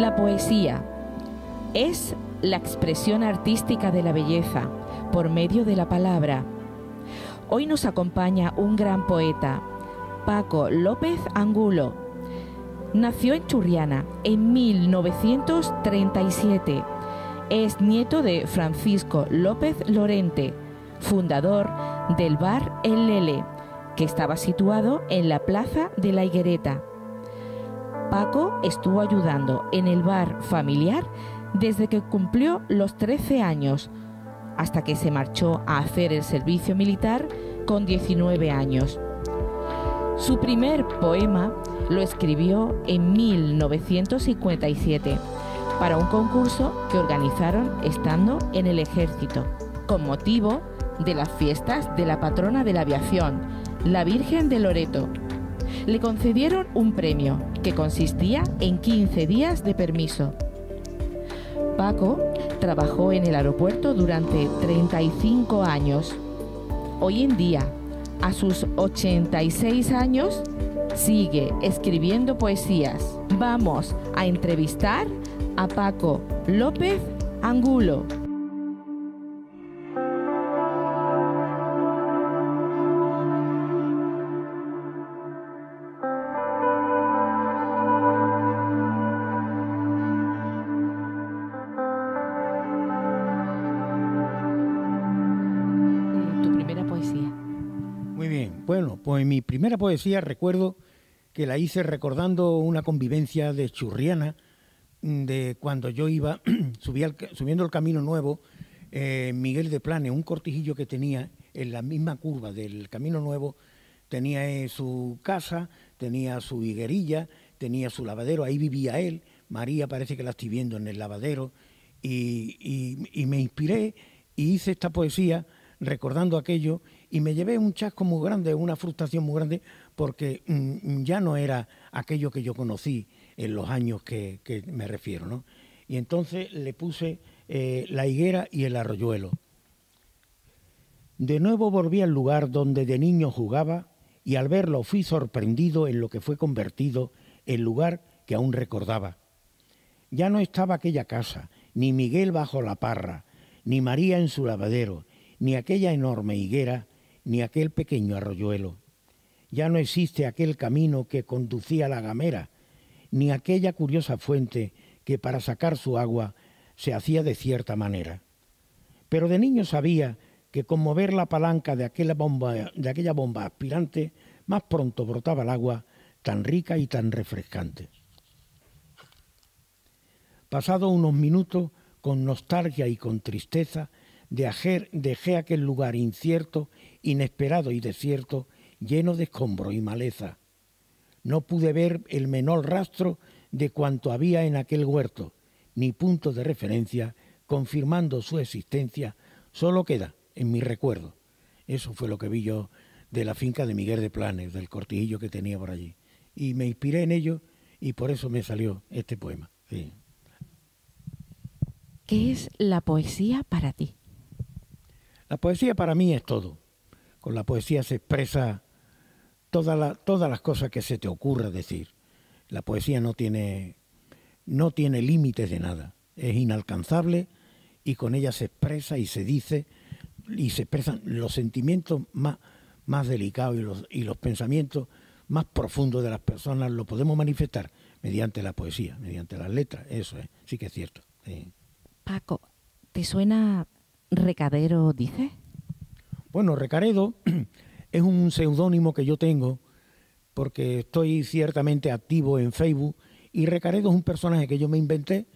La poesía es la expresión artística de la belleza por medio de la palabra. Hoy nos acompaña un gran poeta, Paco López Angulo. Nació en Churriana en 1937. Es nieto de Francisco López Lorente, fundador del bar El Lele, que estaba situado en la plaza de la Higuereta. Paco estuvo ayudando en el bar familiar desde que cumplió los 13 años, hasta que se marchó a hacer el servicio militar con 19 años. Su primer poema lo escribió en 1957 para un concurso que organizaron estando en el ejército, con motivo de las fiestas de la patrona de la aviación, la Virgen de Loreto. Le concedieron un premio que consistía en 15 días de permiso. Paco trabajó en el aeropuerto durante 35 años. Hoy en día, a sus 86 años, sigue escribiendo poesías. Vamos a entrevistar a Paco López Angulo. Bueno, pues mi primera poesía recuerdo que la hice recordando una convivencia de Churriana, de cuando yo iba subiendo el Camino Nuevo, Miguel de Planes, un cortijillo que tenía en la misma curva del Camino Nuevo, tenía su casa, tenía su higuerilla, tenía su lavadero, ahí vivía él. María parece que la estoy viendo en el lavadero, y me inspiré y hice esta poesía recordando aquello, y me llevé un chasco muy grande, una frustración muy grande, porque ya no era aquello que yo conocí en los años que me refiero, ¿no? Y entonces le puse la higuera y el arroyuelo. De nuevo volví al lugar donde de niño jugaba, y al verlo fui sorprendido en lo que fue convertido el lugar que aún recordaba. Ya no estaba aquella casa, ni Miguel bajo la parra, ni María en su lavadero, ni aquella enorme higuera, ni aquel pequeño arroyuelo. Ya no existe aquel camino que conducía a la gamera, ni aquella curiosa fuente que para sacar su agua se hacía de cierta manera. Pero de niño sabía que con mover la palanca de aquella bomba aspirante, más pronto brotaba el agua tan rica y tan refrescante. Pasados unos minutos, con nostalgia y con tristeza, dejé aquel lugar incierto, inesperado y desierto, lleno de escombros y maleza. No pude ver el menor rastro de cuanto había en aquel huerto, ni punto de referencia confirmando su existencia, solo queda en mi recuerdo. Eso fue lo que vi yo de la finca de Miguel de Planes, del cortijillo que tenía por allí. Y me inspiré en ello y por eso me salió este poema. Sí. ¿Qué es la poesía para ti? La poesía para mí es todo. Con la poesía se expresa todas las cosas que se te ocurra decir. La poesía no tiene límites de nada. Es inalcanzable y con ella se expresa y se dice y se expresan los sentimientos más delicados y los pensamientos más profundos de las personas. Lo podemos manifestar mediante la poesía, mediante las letras. Eso es, sí que es cierto. Sí. Paco, ¿te suena Recadero, dice? Bueno, Recaredo es un seudónimo que yo tengo porque estoy ciertamente activo en Facebook, y Recaredo es un personaje que yo me inventé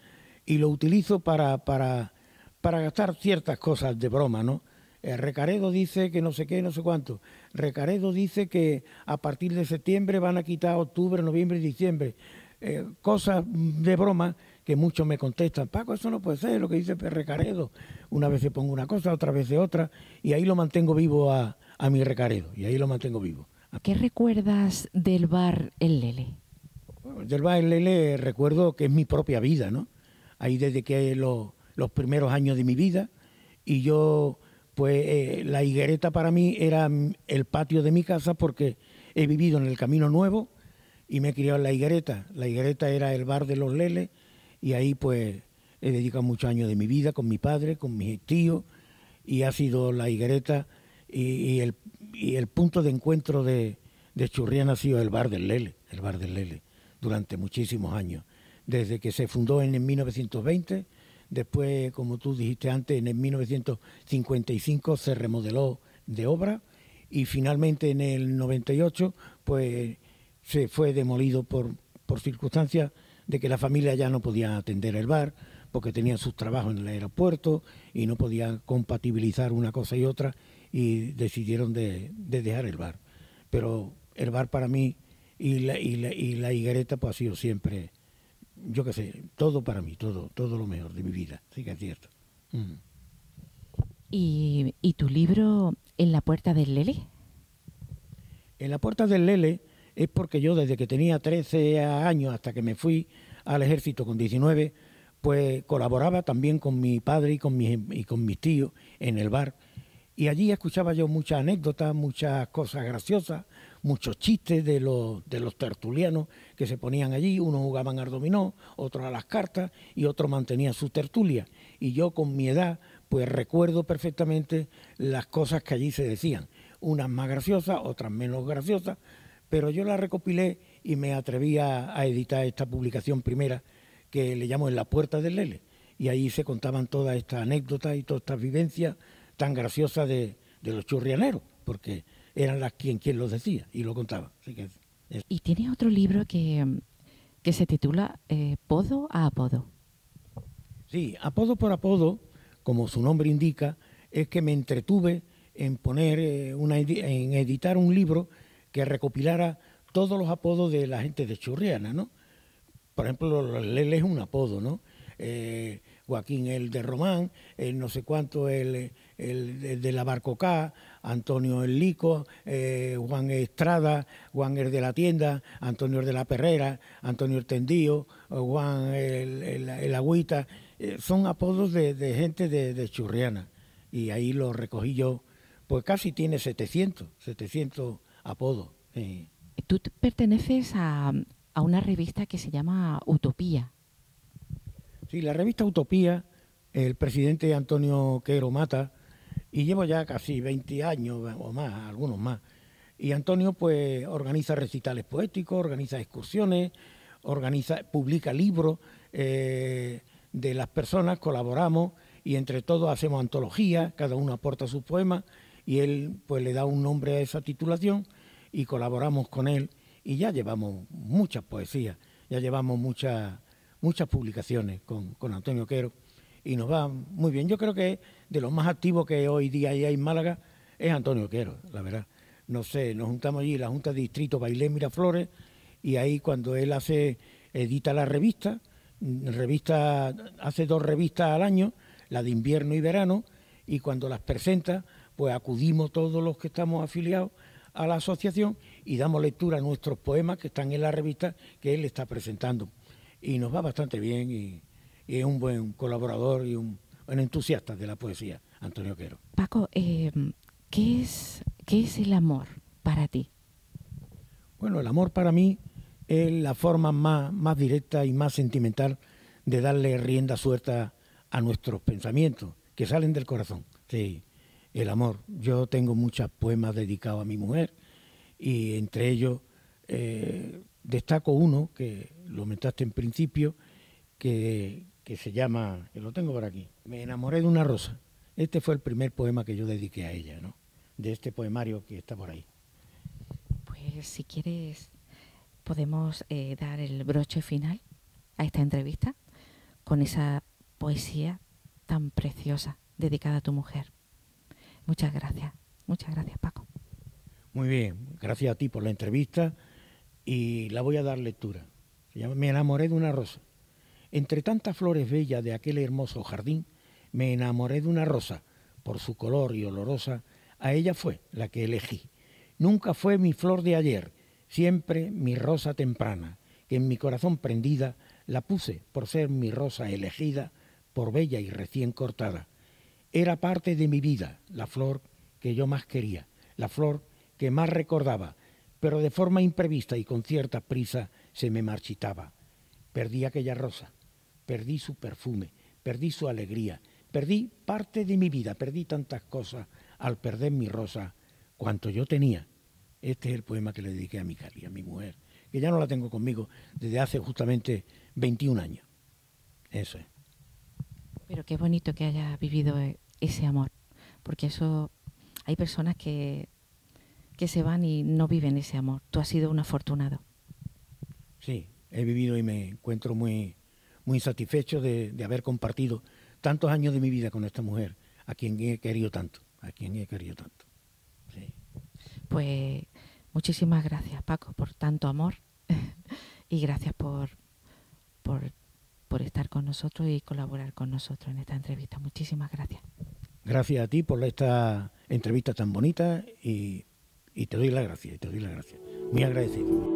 y lo utilizo para gastar ciertas cosas de broma, ¿no? Recaredo dice que no sé qué, no sé cuánto. Recaredo dice que a partir de septiembre van a quitar octubre, noviembre y diciembre. Cosas de broma que muchos me contestan: Paco, eso no puede ser lo que dice Recaredo. Una vez se pongo una cosa, otra vez de otra, y ahí lo mantengo vivo a mi Recaredo, y ahí lo mantengo vivo. ¿Qué recuerdas del bar El Lele? Bueno, del bar El Lele recuerdo que es mi propia vida, ¿no? Ahí desde que los primeros años de mi vida, y yo, pues la higuereta para mí era el patio de mi casa, porque he vivido en el Camino Nuevo y me he criado en la higuereta. La higuereta era el bar de los Leles, y ahí pues he dedicado muchos años de mi vida con mi padre, con mis tíos, y ha sido la higuereta y el punto de encuentro de Churriana ha sido el bar del Lele, durante muchísimos años, desde que se fundó en el 1920, después, como tú dijiste antes, en el 1955 se remodeló de obra y finalmente en el 98 pues se fue demolido por circunstancias de que la familia ya no podía atender el bar porque tenían sus trabajos en el aeropuerto y no podían compatibilizar una cosa y otra y decidieron de dejar el bar. Pero el bar para mí y la higuereta pues ha sido siempre, yo qué sé, todo para mí, todo lo mejor de mi vida, sí que es cierto. ¿Y tu libro En la puerta del Lele? En la puerta del Lele es porque yo desde que tenía 13 años hasta que me fui al ejército con 19, pues colaboraba también con mi padre y con mis tíos en el bar. Y allí escuchaba yo muchas anécdotas, muchas cosas graciosas, muchos chistes de los tertulianos que se ponían allí. Unos jugaban al dominó, otros a las cartas y otros mantenían su tertulia. Y yo con mi edad pues recuerdo perfectamente las cosas que allí se decían. Unas más graciosas, otras menos graciosas, pero yo las recopilé y me atreví a editar esta publicación primera que le llamo En la puerta del Lele. Y ahí se contaban todas estas anécdotas y todas estas vivencias tan graciosas de los churrianeros, porque eran las quien los decía y lo contaba. Así que y tiene otro libro que se titula Podo a Apodo. Sí, apodo por apodo, como su nombre indica, es que me entretuve en poner en editar un libro que recopilara todos los apodos de la gente de Churriana, ¿no? Por ejemplo, Lele es un apodo, ¿no? Joaquín el de Román, el no sé cuánto, el de la Barcocá, Antonio el Lico, Juan Estrada, Juan el de la Tienda, Antonio el de la Perrera, Antonio el Tendío, Juan el Agüita, son apodos de gente de Churriana, y ahí los recogí yo, pues casi tiene 700 apodos. Tú perteneces a una revista que se llama Utopía. Sí, la revista Utopía, el presidente Antonio Quero Mata, y llevo ya casi 20 años o más, algunos más. Y Antonio pues organiza recitales poéticos, organiza excursiones, publica libros de las personas, colaboramos y entre todos hacemos antologías, cada uno aporta sus poemas y él pues le da un nombre a esa titulación y colaboramos con él y ya llevamos muchas poesías, ya llevamos muchas publicaciones con Antonio Quero y nos va muy bien. Yo creo que de los más activos que hoy día hay en Málaga es Antonio Quero, la verdad. No sé, nos juntamos allí, la Junta de Distrito Bailén Miraflores, y ahí cuando él edita la revista, hace 2 revistas al año, la de invierno y verano, y cuando las presenta, pues acudimos todos los que estamos afiliados a la asociación y damos lectura a nuestros poemas que están en la revista que él está presentando. Y nos va bastante bien y es un buen colaborador y un entusiasta de la poesía, Antonio Quero. Paco, ¿qué es el amor para ti? Bueno, el amor para mí es la forma más directa y más sentimental de darle rienda suelta a nuestros pensamientos, que salen del corazón. Sí, el amor. Yo tengo muchos poemas dedicados a mi mujer y entre ellos destaco uno que lo metaste en principio, que se llama, que lo tengo por aquí, Me enamoré de una rosa. Este fue el primer poema que yo dediqué a ella, ¿no? De este poemario que está por ahí. Pues si quieres podemos dar el broche final a esta entrevista con esa poesía tan preciosa dedicada a tu mujer. Muchas gracias Paco. Muy bien, gracias a ti por la entrevista y la voy a dar lectura. Se llama Me enamoré de una rosa. Entre tantas flores bellas de aquel hermoso jardín, me enamoré de una rosa, por su color y olorosa, a ella fue la que elegí. Nunca fue mi flor de ayer, siempre mi rosa temprana, que en mi corazón prendida la puse por ser mi rosa elegida, por bella y recién cortada. Era parte de mi vida, la flor que yo más quería, la flor que más recordaba, pero de forma imprevista y con cierta prisa se me marchitaba. Perdí aquella rosa, perdí su perfume, perdí su alegría, perdí parte de mi vida, perdí tantas cosas al perder mi rosa, cuanto yo tenía. Este es el poema que le dediqué a mi Cali, a mi mujer, que ya no la tengo conmigo desde hace justamente 21 años. Eso es. Pero qué bonito que haya vivido ese amor, porque eso hay personas que se van y no viven ese amor. Tú has sido un afortunado. Sí, he vivido y me encuentro muy, muy satisfecho de haber compartido tantos años de mi vida con esta mujer, a quien he querido tanto, a quien he querido tanto. Sí. Pues muchísimas gracias, Paco, por tanto amor y gracias por estar con nosotros y colaborar con nosotros en esta entrevista. Muchísimas gracias. Gracias a ti por esta entrevista tan bonita y te doy las gracias, Muy agradecido.